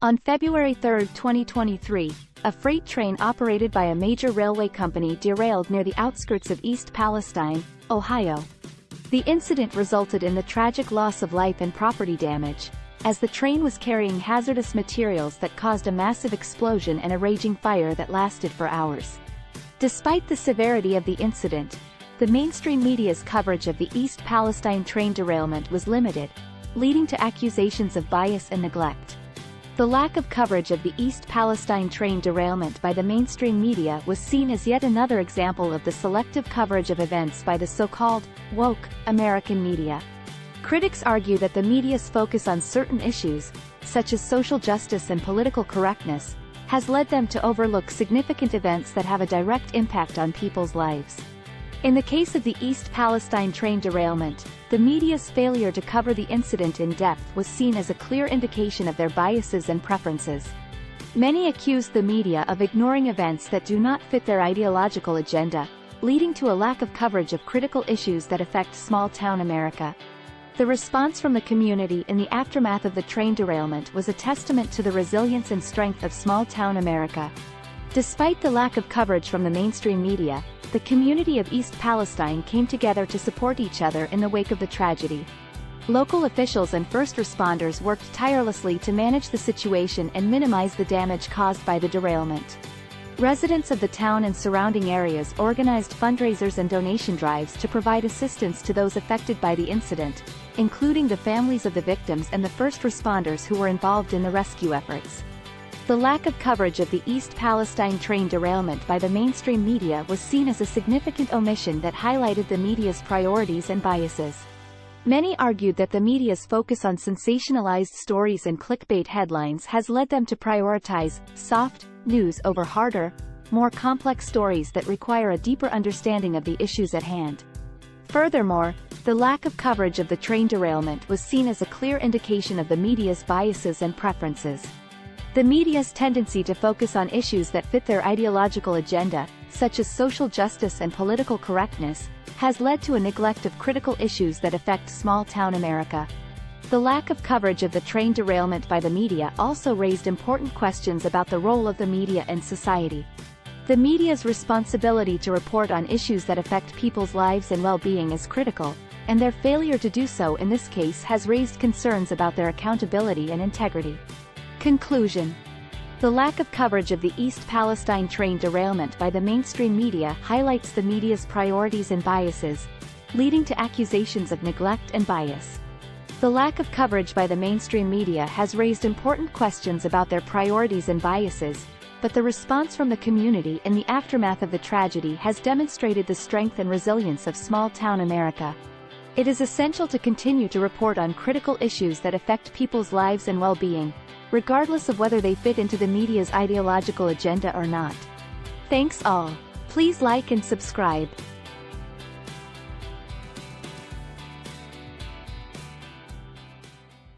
On February 3, 2023, a freight train operated by a major railway company derailed near the outskirts of East Palestine, Ohio. The incident resulted in the tragic loss of life and property damage, as the train was carrying hazardous materials that caused a massive explosion and a raging fire that lasted for hours. Despite the severity of the incident, the mainstream media's coverage of the East Palestine train derailment was limited, leading to accusations of bias and neglect. The lack of coverage of the East Palestine train derailment by the mainstream media was seen as yet another example of the selective coverage of events by the so-called woke American media. Critics argue that the media's focus on certain issues, such as social justice and political correctness, has led them to overlook significant events that have a direct impact on people's lives. In the case of the East Palestine train derailment, the media's failure to cover the incident in depth was seen as a clear indication of their biases and preferences. Many accused the media of ignoring events that do not fit their ideological agenda, leading to a lack of coverage of critical issues that affect small-town America. The response from the community in the aftermath of the train derailment was a testament to the resilience and strength of small-town America. Despite the lack of coverage from the mainstream media, the community of East Palestine came together to support each other in the wake of the tragedy. Local officials and first responders worked tirelessly to manage the situation and minimize the damage caused by the derailment. Residents of the town and surrounding areas organized fundraisers and donation drives to provide assistance to those affected by the incident, including the families of the victims and the first responders who were involved in the rescue efforts. The lack of coverage of the East Palestine train derailment by the mainstream media was seen as a significant omission that highlighted the media's priorities and biases. Many argued that the media's focus on sensationalized stories and clickbait headlines has led them to prioritize soft news over harder, more complex stories that require a deeper understanding of the issues at hand. Furthermore, the lack of coverage of the train derailment was seen as a clear indication of the media's biases and preferences. The media's tendency to focus on issues that fit their ideological agenda, such as social justice and political correctness, has led to a neglect of critical issues that affect small-town America. The lack of coverage of the train derailment by the media also raised important questions about the role of the media in society. The media's responsibility to report on issues that affect people's lives and well-being is critical, and their failure to do so in this case has raised concerns about their accountability and integrity. Conclusion. The lack of coverage of the East Palestine train derailment by the mainstream media highlights the media's priorities and biases, leading to accusations of neglect and bias. The lack of coverage by the mainstream media has raised important questions about their priorities and biases, but the response from the community in the aftermath of the tragedy has demonstrated the strength and resilience of small-town America. It is essential to continue to report on critical issues that affect people's lives and well-being, regardless of whether they fit into the media's ideological agenda or not. Thanks all. Please like and subscribe.